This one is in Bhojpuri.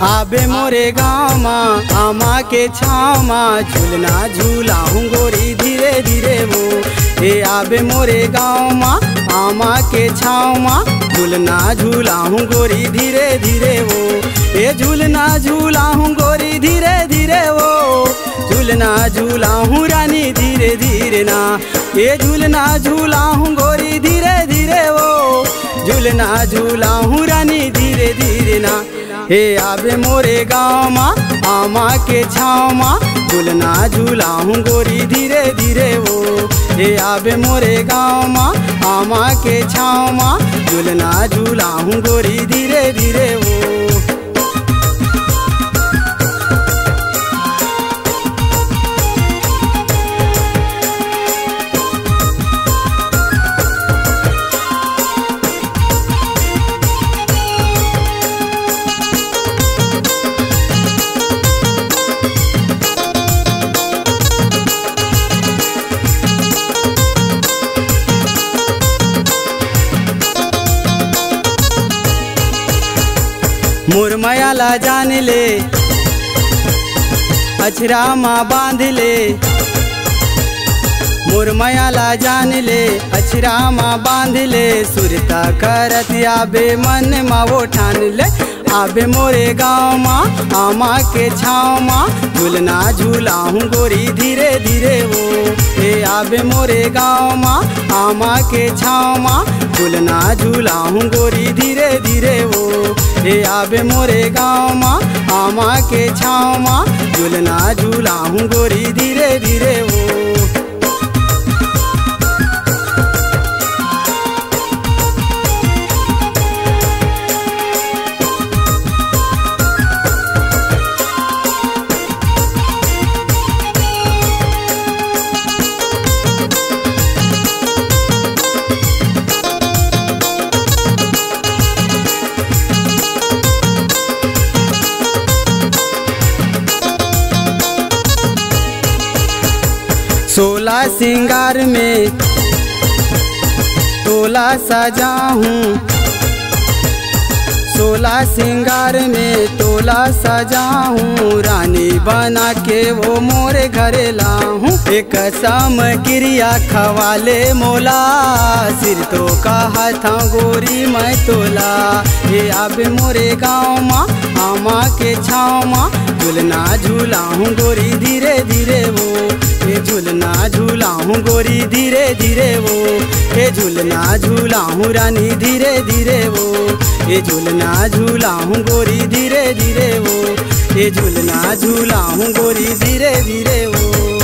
आबे मोरे गाँव माँ आमा के छाँव माँ झूलना झूलाऊँ गोरी धीरे धीरे वो। हे आबे मोरे गाँव माँ आमा के छाँव माँ झूलना झूलाऊँ गोरी धीरे धीरे वो। ये झूलना झूलाऊँ गोरी धीरे धीरे वो। झूलना झूलाऊँ रानी धीरे धीरे ना। ये झूलना झूलाऊँ गोरी धीरे धीरे वो। झूलना झूलाऊँ रानी धीरे धीरे ना। हे आबे मोरे गाँव माँ आमा के छाँव माँ झूलना झूलाऊँ गोरी धीरे धीरे वो। हे आबे मोरे गाँव माँ आमा के छाँव माँ झूलना झूलाऊँ गोरी धीरे धीरे वो। मोर मायाला जान ले अछरा माँ बांध ले। मोर मायाला जान ले अछरा माँ बांध ले। सुरता करत आबे मन माँ वो ठान ले। आबे मोरे गाँव माँ आमा के छाँव माँ झूलना झूलाऊँ गोरी धीरे धीरे वो। हे आबे मोरे गाँव माँ आमा के छाँव माँ झूलना झूलाऊँ गोरी धीरे धीरे वो। हे आबे मोरे गाँव माँ आमा के छाँव माँ झूलना झूलाऊँ गोरी धीरे धीरे वो। सोला सिंगार में तोला सजा हूँ। सोला सिंगार में तोला सजा हूँ। रानी बना के वो मोरे घरे लाऊँ। एक सम क्रिया खवाले मोला सिर तो का हाथा गोरी मैं तोला। ये आबे मोरे गाँव माँ आमा के छाँव माँ झूलना झूलाऊँ गोरी धीरे धीरे वो। ये झूलना झूलाऊँ गोरी धीरे धीरे वो। ये झूलना झूलाऊँ रानी धीरे धीरे वो। ये झूलना झूलाऊँ गोरी धीरे धीरे वो। ये झूलना झूलाऊँ गोरी धीरे धीरे वो।